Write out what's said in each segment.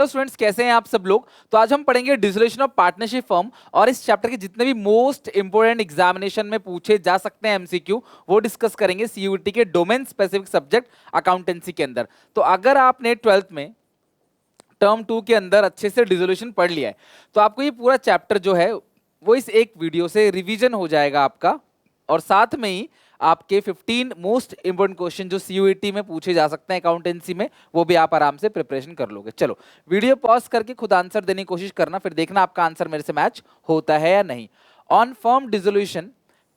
Hello students, कैसे हैं आप सब लोग। तो आज हम पढ़ेंगे डिसोल्यूशन ऑफ पार्टनरशिप फर्म और इस चैप्टर के जितने भी मोस्ट इंपोर्टेंट एग्जामिनेशन में पूछे जा सकते हैं एमसीक्यू वो डिस्कस करेंगे सीयूईटी के डोमेन स्पेसिफिक सब्जेक्ट अकाउंटेंसी के अंदर। तो अगर आपने 12th में टर्म 2 के अंदर अच्छे से डिसोल्यूशन पढ़ लिया है तो आपको ये पूरा चैप्टर जो है वो इस एक वीडियो से रिवीजन हो जाएगा आपका, और साथ में ही आपके 15 मोस्ट इंपोर्टेंट क्वेश्चन जो सीयूईटी में पूछे जा सकते हैं अकाउंटेंसी में वो भी आप आराम से प्रिपरेशन कर लोगे। चलो वीडियो पॉज करके खुद आंसर देने की कोशिश करना, फिर देखना आपका आंसर मेरे से मैच होता है या नहीं। On firm dissolution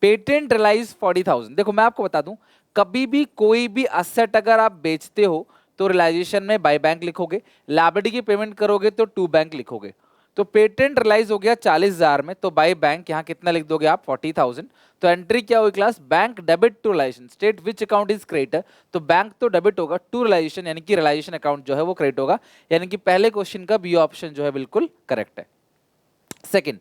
patent realise 40,000। देखो मैं आपको बता दूं, कभी भी कोई भी असेट अगर आप बेचते हो तो रियलाइजेशन में बाय बैंक लिखोगे, लायबिलिटी की पेमेंट करोगे तो टू बैंक लिखोगे। तो पेटेंट रिलाइज हो गया 40,000 में, तो बाय बैंक यहाँ कितना लिख दोगे आप 40,000। तो एंट्री क्या हुई class, bank debit to realisation, state which account is creditor. तो बैंक तो डेबिट होगा, टू रियलाइजेशन यानी कि रियलाइजेशन अकाउंट जो है वो क्रेडिट होगा, यानी कि पहले क्वेश्चन का बी ऑप्शन जो है बिल्कुल करेक्ट है। Second,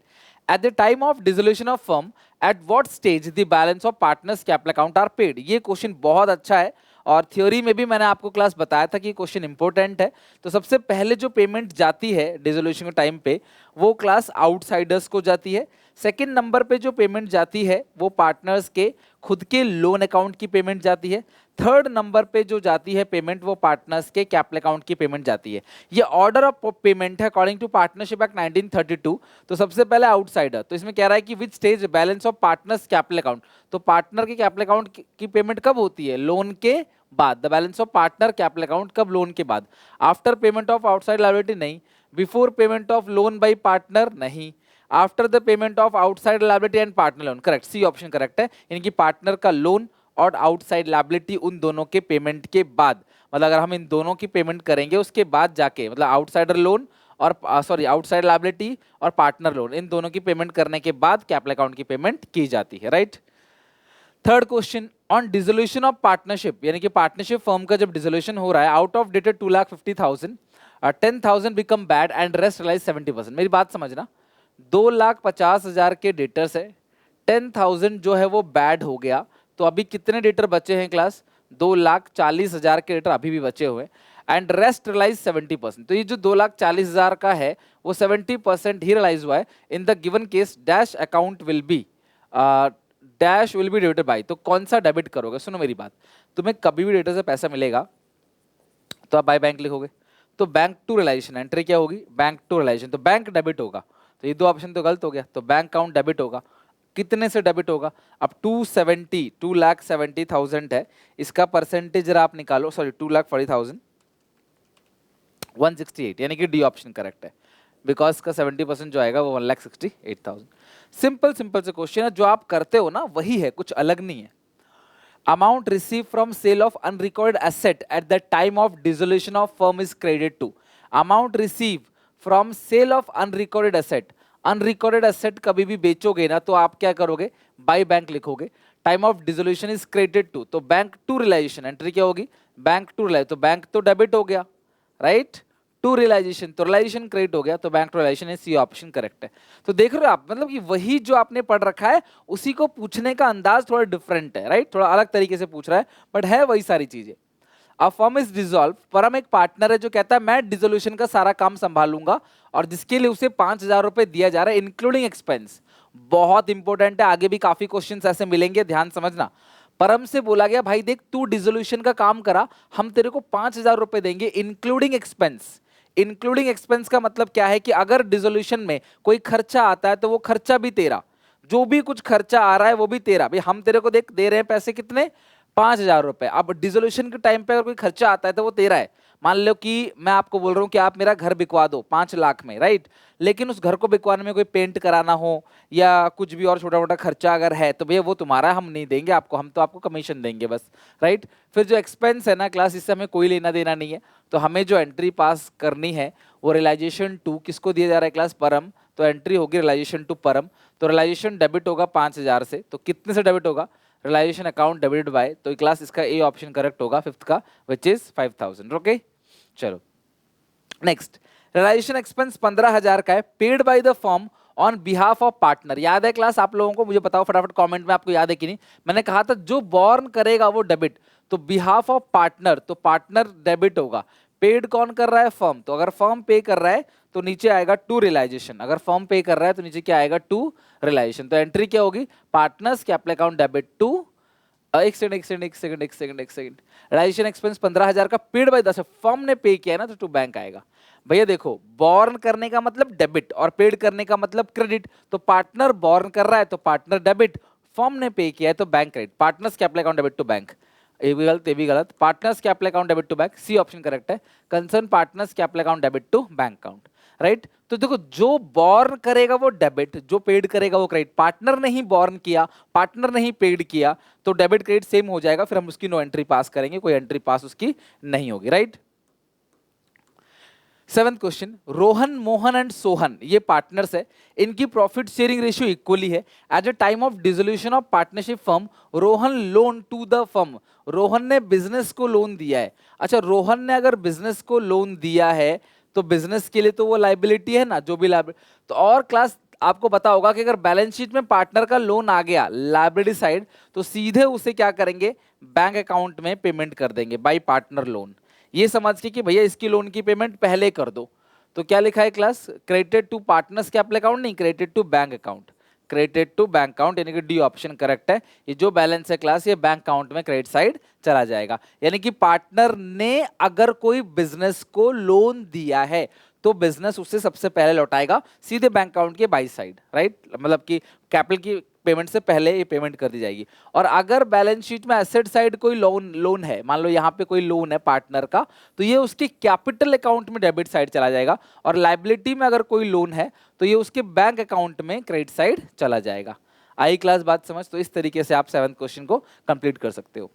at the time of dissolution of firm at what stage the balance of partners capital account are paid। ये क्वेश्चन बहुत अच्छा है और थ्योरी में भी मैंने आपको क्लास बताया था कि ये क्वेश्चन इंपॉर्टेंट है। तो सबसे पहले जो पेमेंट जाती है डिसोल्यूशन के टाइम पे वो क्लास आउटसाइडर्स को जाती है। सेकंड नंबर पे जो पेमेंट जाती है वो पार्टनर्स के खुद के लोन अकाउंट की पेमेंट जाती है। थर्ड नंबर पे जो जाती है पेमेंट वो पार्टनर्स के कैपिटल अकाउंट की पेमेंट जाती है। ये ऑर्डर ऑफ पेमेंट है अकॉर्डिंग टू पार्टनरशिप एक्ट 1932। तो सबसे पहले आउटसाइडर, तो इसमें कह रहा है कि which stage balance of partners capital account. तो पार्टनर के कैपिटल अकाउंट की पेमेंट कब होती है, लोन के बाद। The balance of partner capital account कब, लोन के बाद। After payment of outside liability नहीं, before payment of loan by partner नहीं, after the payment of outside liability and partner loan. Correct, c option correct है, यानी कि partner का loan और आउटसाइड लायबिलिटी उन दोनों के पेमेंट के बाद, मतलब अगर हम इन दोनों की पेमेंट करेंगे उसके बाद जाके, मतलब आउटसाइडर लोन और सॉरी आउटसाइड लायबिलिटी और पार्टनर लोन इन दोनों की पेमेंट करने के बाद कैपिटल अकाउंट की पेमेंट की जाती है, right. Third question, on dissolution of partnership, यानी कि पार्टनरशिप फर्म का जब डिसोल्यूशन हो रहा है, out of dated 2,50,000 10,000 become bad and rest realise 70%। मेरी बात समझना, 2,50,000 के डेटर्स है, 10,000 जो है वो बैड हो गया, तो अभी कितने डेटर बचे हैं क्लास, 2,40,000 के डेटर अभी भी बचे हुए, एंड रेस्ट रियलाइज 70%। तो ये जो 2,40,000 का है वो 70% ही रियलाइज हुआ है। In the given case dash account will be dash will be debited bye. तो कौन सा डेबिट करोगे, सुनो मेरी बात, तुम्हें कभी भी डेटर से पैसा मिलेगा तो आप बाय बैंक लिखोगे, तो बैंक टू रियलाइजेशन एंट्री क्या होगी, बैंक टू रियलाइजेशन, तो बैंक डेबिट होगा। तो ये दो ऑप्शन तो गलत हो गया, तो बैंक अकाउंट डेबिट होगा। कितने से डेबिट होगा, अब 2,70,000 है, इसका परसेंटेज आप निकालो, सॉरी 2,40,000 168, यानी कि डी ऑप्शन करेक्ट है, बिकॉज का 70% जो आएगा वो 1,68,000। सिंपल सिंपल से क्वेश्चन है, जो आप करते हो ना वही है, कुछ अलग नहीं है। Amount receive from sale of unrecorded asset at the time of dissolution of firm is credit to. Amount receive from sale of unrecorded asset, unrecorded asset कभी भी बेचोगे ना तो आप क्या करोगे, बाय बैंक लिखोगे। Time of dissolution is credit to, तो बैंक टू रियलाइजेशन एंट्री क्या होगी, बैंक टू रियलाइज, तो बैंक तो डेबिट हो गया, राइट, टू रियलाइजेशन, तो रियलाइजेशन क्रेडिट हो गया, तो बैंक टू रियलाइजेशन है, सी ऑप्शन करेक्ट है। तो देख रहे हो आप, मतलब कि वही जो आपने पढ़ रखा है उसी को पूछने का अंदाज थोड़ा डिफरेंट है, राइट, थोड़ा अलग तरीके से पूछ रहा है, बट है वही सारी चीजें। A firm is dissolve, firm एक पार्टनर है जो कहता है मैं डिसोल्यूशन का सारा काम संभालूंगा, और जिसके लिए उसे 5,000 रुपए दिया जा रहा है इंक्लूडिंग एक्सपेंस। बहुत इंपॉर्टेंट है, आगे भी काफी क्वेश्चंस ऐसे मिलेंगे, ध्यान समझना। परम से बोला गया भाई देख तू डिसोल्यूशन का काम करा, हम तेरे को 5,000 रुपए देंगे इंक्लूडिंग एक्सपेंस। इंक्लूडिंग एक्सपेंस का मतलब क्या है कि अगर डिसोल्यूशन में कोई खर्चा आता है तो वो खर्चा भी तेरा, जो भी कुछ खर्चा आ रहा है वो भी तेरा। भाई हम तेरे को देख दे रहे हैं पैसे कितने, 5,000 रुपए। अब डिसोल्यूशन के टाइम पे अगर कोई खर्चा आता है तो वो तेरा है। मान लो कि मैं आपको बोल रहा हूं कि आप मेरा घर बिकवा दो 5 लाख में, राइट, लेकिन उस घर को बिकवाने में कोई पेंट कराना हो या कुछ भी और छोटा मोटा खर्चा अगर है तो भैया वो तुम्हारा है, हम नहीं देंगे आपको, हम तो आपको कमीशन देंगे बस, राइट। फिर जो एक्सपेंस है ना क्लास, इससे हमें कोई लेना देना नहीं है, तो हमें जो एंट्री पास करनी है वो रियलाइजेशन टू किसको दिया जा रहा है क्लास, परम, तो एंट्री होगी रियलाइजेशन टू परम। तो रियलाइजेशन डेबिट होगा 5,000 से, तो कितने से डेबिट होगा, रियलाइजेशन अकाउंट डेबिट बाय, तो क्लास इसका ए ऑप्शन करेक्ट होगा फिफ्थ का, विच इज 5,000। ओके चलो नेक्स्ट, रियलाइजेशन एक्सपेंस 15,000 का है, paid by the firm on behalf of partner. याद है क्लास आप लोगों को, मुझे बताओ फटाफट कमेंट में, आपको याद है कि नहीं। मैंने कहा था जो बॉर्न करेगा वो डेबिट, तो बिहाफ ऑफ पार्टनर, तो पार्टनर डेबिट होगा, पेड कौन कर रहा है? फर्म। तो अगर फर्म पे कर रहा है तो नीचे आएगा टू रियलाइजेशन, अगर फर्म पे कर रहा है तो नीचे क्या आएगा? To realisation. तो एंट्री क्या होगी? Partners capital account debit to एक सेकंड रियलाइजेशन एक्सपेंस 15,000 का पेड बाय 10, फर्म ने पे किया है ना तो टू बैंक आएगा। भैया देखो, बॉर्न करने का मतलब डेबिट और पेड करने का मतलब क्रेडिट, तो पार्टनर बॉर्न कर रहा है तो पार्टनर डेबिट, फर्म ने पे किया है तो bank credit. Partners capital account debit to bank, ये भी गलत, ये भी गलत। Partners capital account debit to bank, c option correct है। Concern partners capital account debit to bank account, right. तो देखो, जो बॉर्न करेगा वो डेबिट, जो पेड करेगा वो क्रेडिट। पार्टनर ने ही बॉर्न किया, पार्टनर ने ही पेड किया, तो डेबिट क्रेडिट सेम हो जाएगा, फिर हम उसकी नो एंट्री पास करेंगे, कोई एंट्री पास उसकी नहीं होगी, right. Seventh question, Rohan, Mohan and Sohan ये पार्टनर्स है, इनकी प्रॉफिट शेयरिंग रेशियो इक्वली है। At the time of dissolution of partnership firm, Rohan loan to the firm, Rohan ने बिजनेस को लोन दिया है। अच्छा, रोहन ने अगर बिजनेस को लोन दिया है तो बिजनेस के लिए तो वो लाइबिलिटी है ना, जो भी लाइबिलिटी। तो और क्लास आपको पता होगा कि अगर बैलेंस शीट में पार्टनर का लोन आ गया लाइबिलिटी साइड, तो सीधे उसे क्या करेंगे? बैंक अकाउंट में पेमेंट कर देंगे बाय पार्टनर लोन। ये समझ के कि भैया इसकी लोन की पेमेंट पहले कर दो, तो क्या लिखा है class? Credited to partners capital account, नहीं, credited to bank account, credited to bank account, यानी कि डी ऑप्शन करेक्ट है। ये जो बैलेंस है क्लास, ये बैंक अकाउंट में क्रेडिट साइड चला जाएगा। यानी कि पार्टनर ने अगर कोई बिजनेस को लोन दिया है तो बिजनेस उससे सबसे पहले लौटाएगा सीधे बैंक अकाउंट के बाई साइड, राइट। मतलब कि कैपिटल की पेमेंट से पहले ये पेमेंट कर दी जाएगी। और अगर बैलेंस शीट में एसेट साइड कोई लोन है, मान लो यहाँ पे कोई लोन है पार्टनर का, तो ये उसके कैपिटल अकाउंट में डेबिट साइड चला जाएगा। और लाइबिलिटी में अगर कोई लोन है तो ये उसके बैंक अकाउंट में क्रेडिट साइड चला जाएगा। आई क्लास बात समझ? तो इस तरीके से आप 7th क्वेश्चन को कंप्लीट कर सकते हो।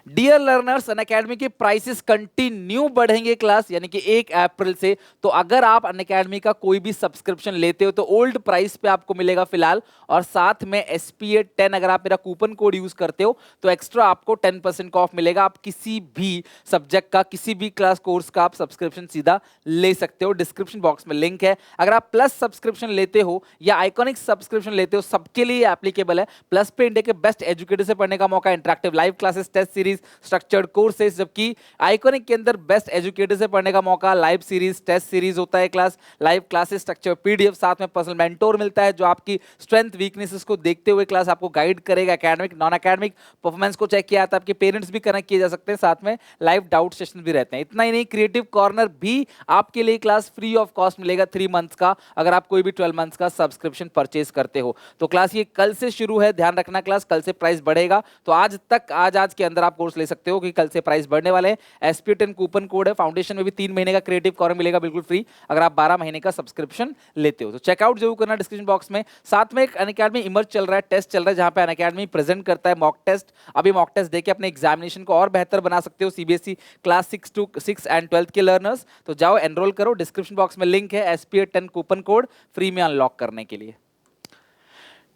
डियर लर्नर्स, अनअकैडमी के प्राइसेस कंटिन्यू बढ़ेंगे क्लास, यानी कि 1 अप्रैल से। तो अगर आप अनअकैडमी का कोई भी सब्सक्रिप्शन लेते हो तो ओल्ड प्राइस पे आपको मिलेगा फिलहाल, और साथ में SPA 10 अगर आप मेरा कूपन कोड यूज करते हो तो एक्स्ट्रा आपको 10% का ऑफ मिलेगा। आप किसी भी सब्जेक्ट का, किसी भी क्लास कोर्स का आप सब्सक्रिप्शन सीधा ले सकते हो, डिस्क्रिप्शन बॉक्स में लिंक है। अगर आप प्लस सब्सक्रिप्शन लेते हो या आइकॉनिक सब्सक्रिप्शन लेते हो, सबके लिए एप्लीकेबल है। प्लस पे इंडिया के बेस्ट एजुकेटर से पढ़ने का मौका, interactive live classes, test series, structured courses, जबकि आइकॉनिक के अंदर बेस्ट एजुकेटर से पढ़ने का मौका, लाइव सीरीज, टेस्ट सीरीज होता है class, live classes, structure PDF, साथ में पर्सनल मेंटोर मिलता है जो आपकी स्ट्रेंथ वीकनेसेस को देखते हुए क्लास आपको गाइड करेगा। एकेडमिक नॉन एकेडमिक परफॉर्मेंस को चेक किया जाता है, आपके पेरेंट्स भी कनेक्ट किए जा सकते हैं, साथ में लाइव डाउट सेशन भी रहते हैं। इतना ही नहीं, क्रिएटिव कॉर्नर भी आपके लिए क्लास फ्री ऑफ कॉस्ट मिलेगा 3 मंथ्स का, अगर आप कोई भी 12 मंथ्स का सब्सक्रिप्शन परचेज करते हो। तो क्लास ये कल से शुरू है, ध्यान रखना क्लास, कल से प्राइस बढ़ेगा। तो आज के अंदर आप कोर्स ले सकते हो कि कल से प्राइस बढ़ने वाले हैं। SPA 10 कूपन कोड है, फाउंडेशन में भी 3 महीने का क्रिएटिव कॉर्नर मिलेगा बिल्कुल फ्री अगर आप 12 महीने का सब्सक्रिप्शन लेते हो। तो चेकआउट जरूर करना डिस्क्रिप्शन बॉक्स में। साथ में एक अनअकैडमी इमर्ज चल रहा है, टेस्ट चल रहा है, जहां पे अनअकैडमी प्रेजेंट करता है मॉक टेस्ट। अभी मॉक टेस्ट देके अपने एग्जामिनेशन को और बेहतर बना सकते हो, CBSE क्लास 6 एंड 12th के लर्नर्स। तो जाओ एनरोल करो, डिस्क्रिप्शन बॉक्स में लिंक है SPA 10 कूपन कोड फ्री में अनलॉक करने के लिए।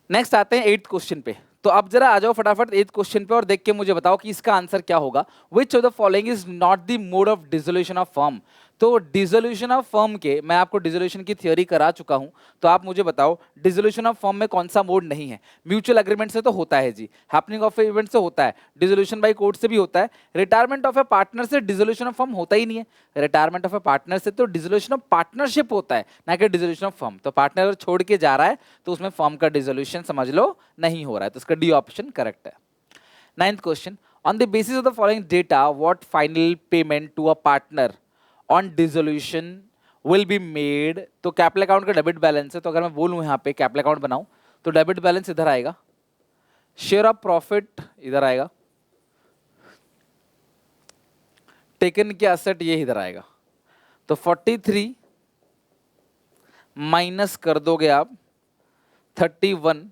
नेक्स्ट आते हैं 8th क्वेश्चन पे। तो अब जरा आ जाओ फटाफट 8th क्वेश्चन पे और देख के मुझे बताओ कि इसका आंसर क्या होगा। Which of the following is not the mode of dissolution of firm. तो डिसोल्यूशन ऑफ फर्म के, मैं आपको डिसोल्यूशन की थ्योरी करा चुका हूं, तो आप मुझे बताओ डिसोल्यूशन ऑफ फर्म में कौन सा मोड नहीं है। म्यूचुअल एग्रीमेंट से तो होता है जी, हैपनिंग ऑफ इवेंट से होता है, डिसोल्यूशन बाय कोर्ट से भी होता है, रिटायरमेंट ऑफ ए पार्टनर से डिसोल्यूशन ऑफ फर्म होता ही नहीं है। रिटायरमेंट ऑफ ए पार्टनर से तो डिसोल्यूशन ऑफ पार्टनरशिप होता है, ना कि डिसोल्यूशन ऑफ फर्म। तो पार्टनर अगर छोड़ के जा रहा है तो उसमें फर्म का डिसोल्यूशन समझ लो नहीं हो रहा है, तो इसका डी ऑप्शन करेक्ट है। 9th question, on the basis of the following data what final payment to a partner on dissolution will be made. तो कैपिटल अकाउंट का डेबिट बैलेंस है, तो अगर मैं बोलूं यहाँ पे कैपिटल अकाउंट बनाऊं तो डेबिट बैलेंस इधर आएगा, शेयर ऑफ प्रॉफिट इधर आएगा, टेकन के एसेट ये इधर आएगा। तो 43 माइनस कर दोगे आप 31,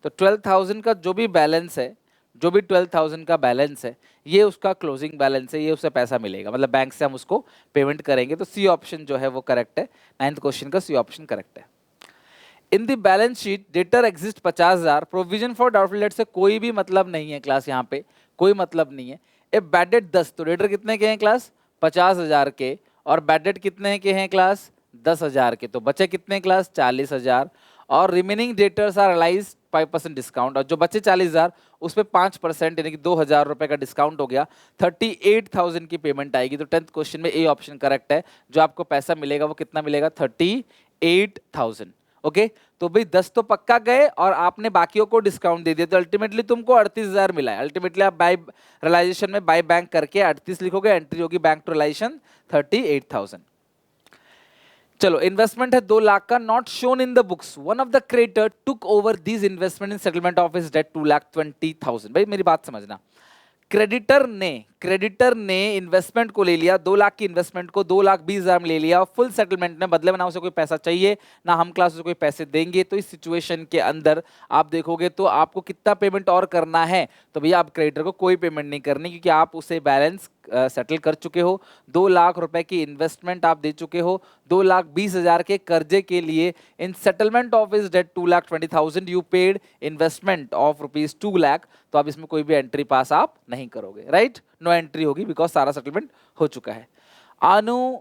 तो 12,000 का जो भी बैलेंस है, जो भी 12,000 का बैलेंस है, ये उसका क्लोजिंग बैलेंस है, ये उससे पैसा मिलेगा, मतलब बैंक से हम उसको पेमेंट करेंगे। तो सी ऑप्शन जो है वो करेक्ट है, 9th क्वेश्चन का सी ऑप्शन करेक्ट है। In the balance sheet debtor exist 50,000, provision for doubtful debt से कोई भी मतलब नहीं है क्लास, यहाँ पे कोई मतलब नहीं है। ए बैड डेट 10, तो डेटर कितने के हैं क्लास? 50,000 के, और बैड डेट कितने के हैं क्लास? 10,000 के, तो बचे कितने क्लास? 40,000। और remaining debtors are realise 5% discount, और जो बचे 40,000 उस पर 5% यानी कि 2,000 रुपए का डिस्काउंट हो गया, 38,000 की पेमेंट आएगी। तो 10th क्वेश्चन में ए ऑप्शन करेक्ट है। जो आपको पैसा मिलेगा वो कितना मिलेगा? 38,000। ओके, तो भाई 10 तो पक्का गए और आपने बाकियों को डिस्काउंट दे दिया, तो अल्टीमेटली तुमको 38,000 मिला है। अल्टीमेटली आप बाय रियलाइजेशन में बाय बैंक करके 38 लिखोगे, एंट्री होगी बैंक टू रियलाइजेशन 38,000। चलो, इन्वेस्टमेंट है 2 लाख का, not shown in the books. One of the creditor took over this investment in settlement of his debt 2,20,000। भाई मेरी बात समझना, क्रेडिटर ने इन्वेस्टमेंट को ले लिया, 2 लाख की इन्वेस्टमेंट को 2,20,000 में ले लिया, फुल सेटलमेंट में, बदले में ना उसे कोई पैसा चाहिए ना हम क्लास उसे कोई पैसे देंगे। तो इस सिचुएशन के अंदर आप देखोगे तो आपको कितना पेमेंट और करना है? तो भैया आप क्रेडिटर को कोई पेमेंट नहीं करनी, क्योंकि आप उसे बैलेंस सेटल कर चुके हो। 2 लाख रुपए की इन्वेस्टमेंट आप दे चुके हो, 2,20,000 के कर्जे के लिए in settlement of is debt 2,20,000 you paid investment of ₹2 lakh. तो अब इसमें कोई भी एंट्री पास आप नहीं करोगे, राइट? नो एंट्री होगी बिकॉज सारा सेटलमेंट हो चुका है। अनु,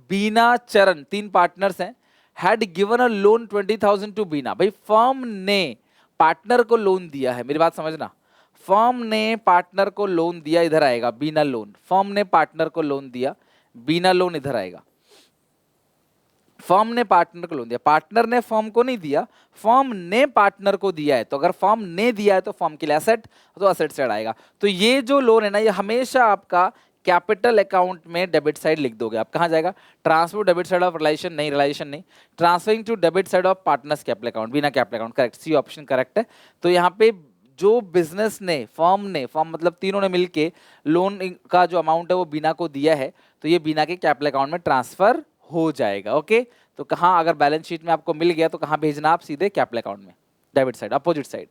बीना, चरण 3 पार्टनर्स हैं। Had given a loan 20,000 to Bina. भाई फर्म ने पार्टनर को लोन दिया है, मेरी बात समझना, फर्म ने पार्टनर को लोन दिया, इधर आएगा बीना लोन। फर्म ने पार्टनर को लोन दिया, बीना लोन इधर आएगा। फर्म ने पार्टनर को लोन दिया, पार्टनर ने फर्म को नहीं दिया, फर्म ने पार्टनर को दिया है। तो अगर फर्म ने दिया है तो फर्म के लिए एसेट, तो एसेट साइड आएगा। तो ये जो लोन है ना, ये हमेशा आपका कैपिटल अकाउंट में डेबिट साइड लिख दोगे। आप कहां जाएगा? Transfer debit side of relation, नहीं रिलेशन नहीं, transferring to debit side of partners capital account, Bina capital account, correct, c option correct है। तो यहाँ पे जो बिजनेस ने, फर्म मतलब तीनों ने मिलके लोन का जो अमाउंट है वो बीना को दिया है, तो ये बीना के कैपिटल अकाउंट में ट्रांसफर हो जाएगा। ओके, तो कहाँ अगर बैलेंस शीट में आपको मिल गया तो कहाँ भेजना? आप सीधे कैपिटल अकाउंट में, debit side, opposite side.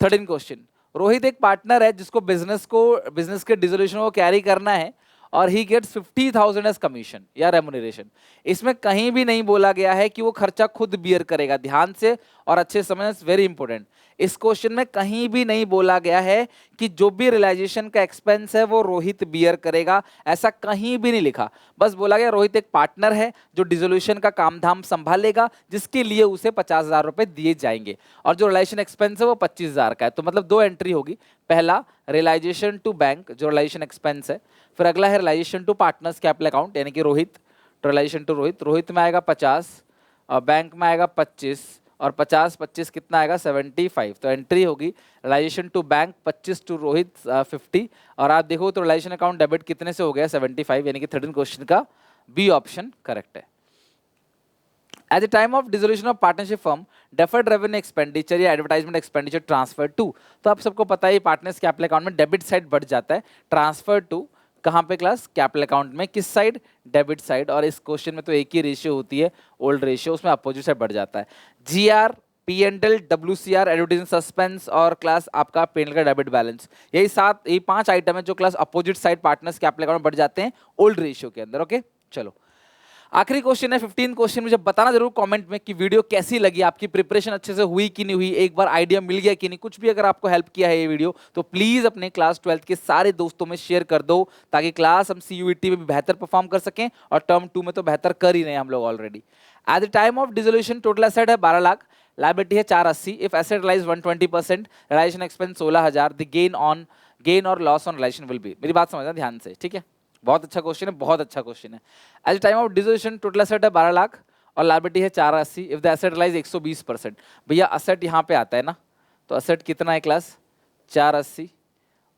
13 question, Rohit एक पार्टनर है जिसको बिजनेस के डिसोल्यूशन को कैरी करना है और ही गेट्स 50,000 एज कमीशन या रेमुनरेशन। इसमें कहीं भी नहीं बोला गया है कि वो खर्चा खुद बियर करेगा। ध्यान से और अच्छे समझना, वेरी इंपॉर्टेंट। इस क्वेश्चन में कहीं भी नहीं बोला गया है कि जो भी रियलाइजेशन का एक्सपेंस है वो रोहित बियर करेगा, ऐसा कहीं भी नहीं लिखा। बस बोला गया रोहित एक पार्टनर है जो डिसोल्यूशन का काम धाम संभालेगा, जिसके लिए उसे 50,000 रुपए दिए जाएंगे, और जो रियलाइजेशन एक्सपेंस है वो 25,000 का है। तो मतलब 2 एंट्री होगी। पहला रियलाइजेशन टू बैंक, जो रियलाइजेशन एक्सपेंस है, फिर अगला है realisation to partners capital account यानी कि रोहित, रियलाइजेशन टू रोहित में आएगा 50 और बैंक में आएगा 25, और 50 कितना आएगा? 75। तो एंट्री होगी realisation to bank 25 to Rohit 50, और आप देखो तो रियलाइजेशन अकाउंट डेबिट कितने से हो गया? 75, यानी कि 13 क्वेश्चन का बी ऑप्शन करेक्ट है। At the time of dissolution of partnership firm, deferred revenue expenditure या एडवर्टाइजमेंट एक्सपेंडिचर ट्रांसफर टू। तो आप सबको पता है पार्टनर्स कैपिटल अकाउंट में डेबिट साइड बढ़ जाता है, ट्रांसफर टू कहाँ पे क्लास? कैपिटल अकाउंट में, किस साइड? Debit side. और इस क्वेश्चन में तो एक ही रेशियो होती है, ओल्ड रेशियो, उसमें अपोजिट साइड बढ़ जाता है। GR, P&L, WCR, advertising suspense और क्लास आपका P&L का डेबिट बैलेंस, यही 5 आइटम है जो class opposite side partners capital account में बढ़ जाते हैं ओल्ड रेशियो के अंदर। ओके, चलो आखिरी क्वेश्चन है 15 क्वेश्चन। मुझे बताना जरूर कमेंट में कि वीडियो कैसी लगी, आपकी प्रिपरेशन अच्छे से हुई कि नहीं हुई, एक बार आइडिया मिल गया कि नहीं। कुछ भी अगर आपको हेल्प किया है ये वीडियो तो प्लीज अपने क्लास 12th के सारे दोस्तों में शेयर कर दो, ताकि क्लास हम CUET में भी बेहतर परफॉर्म कर सकें, और टर्म 2 में तो बेहतर कर ही रहे हैं हम लोग already. At the time of dissolution total asset है 12 लाख, लायबिलिटी है 480, if asset realise 120%, realisation expense 16,000, the gain और loss on realisation will be. मेरी बात समझना ध्यान से, ठीक है? बहुत अच्छा क्वेश्चन है, बहुत अच्छा क्वेश्चन है। At the time of dissolution total asset है 12 लाख और लायबिलिटी है 480, इफ द एसेट रियलाइज 120%। भैया एसेट यहाँ पे आता है ना, तो एसेट कितना है क्लास? 480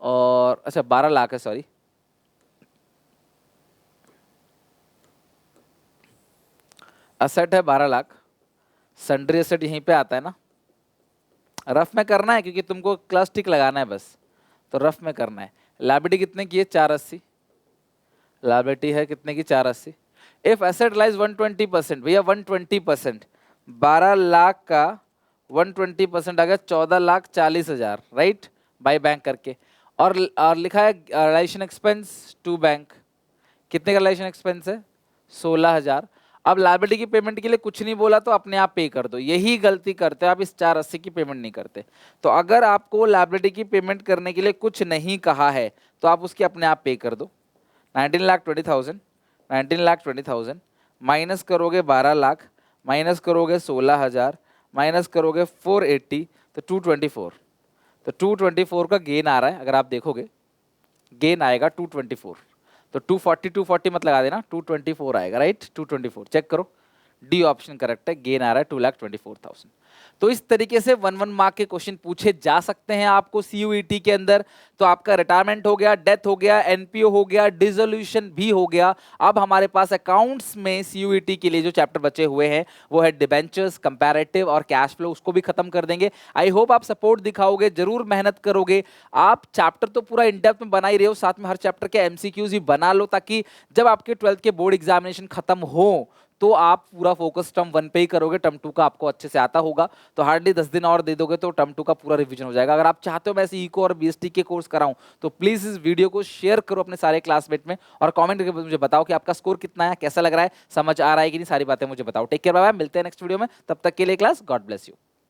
और अच्छा 12 लाख है, सॉरी, एसेट है 12 लाख, सन्ड्री एसेट यहीं पे आता है ना। रफ में करना है क्योंकि तुमको क्लास टिक लगाना है बस, तो रफ में करना है। लायबिलिटी कितने की है? 480, लायबिलिटी है कितने की? 480। इफ एसेट रियलाइज 120%, भैया 120%, 12 लाख का 120% आ गया 14,40,000, राइट, बाय बैंक करके। और लिखा है रिलेशन एक्सपेंस टू बैंक, कितने का रिलेशन एक्सपेंस है? 16,000। अब लायबिलिटी की पेमेंट के लिए कुछ नहीं बोला तो अपने आप पे कर दो, यही गलती करते हैं आप, इस 480 की पेमेंट नहीं करते। तो अगर आपको लायबिलिटी की पेमेंट करने के लिए कुछ नहीं कहा है तो आप उसकी अपने आप पे कर दो। 19,20,000 माइनस करोगे 12 लाख, माइनस करोगे 16,000, माइनस करोगे 480, तो 224, तो 224 का गेन आ रहा है, अगर आप देखोगे गेन आएगा 224, तो 240 मत लगा देना, 224 आएगा, राइट, 224 चेक करो, डी ऑप्शन करेक्ट है, गेन आ रहा है 2,24,000। तो इस तरीके से 1 मार्क के क्वेश्चन पूछे जा सकते हैं आपको सीयूईटी के अंदर। तो आपका रिटायरमेंट हो गया, डेथ हो गया, एनपीओ हो गया, डिसोल्यूशन भी हो गया। अब हमारे पास अकाउंट्स में सीयूईटी के लिए जो चैप्टर बचे हुए हैं वो है डिबेंचर्स, कंपैरेटिव और कैश फ्लो, उसको भी खत्म कर देंगे। आई होप आप सपोर्ट दिखाओगे, जरूर मेहनत करोगे। आप चैप्टर तो पूरा इन डेप्थ में बना ही रहे हो, साथ में हर चैप्टर के एमसीक्यूज भी बना लो, ताकि जब आपके 12th के बोर्ड एग्जामिनेशन खत्म हो तो आप पूरा फोकस टर्म 1 पे ही करोगे, टर्म 2 का आपको अच्छे से आता होगा। तो हार्डली 10 दिन और दे दोगे तो टर्म 2 का पूरा रिवीजन हो जाएगा। अगर आप चाहते हो मैं ऐसे इको और बीएसटी के कोर्स कराऊं तो प्लीज इस वीडियो को शेयर करो अपने सारे क्लासमेट में और कमेंट करके मुझे बताओ कि आपका स्कोर कितना है, कैसा लग रहा है, समझ आ रहा है कि नहीं, सारी बातें मुझे बताओ। टेक केयर, बाय बाय, मिलते हैं नेक्स्ट वीडियो में, तब तक के लिए क्लास, गॉड ब्लेस यू।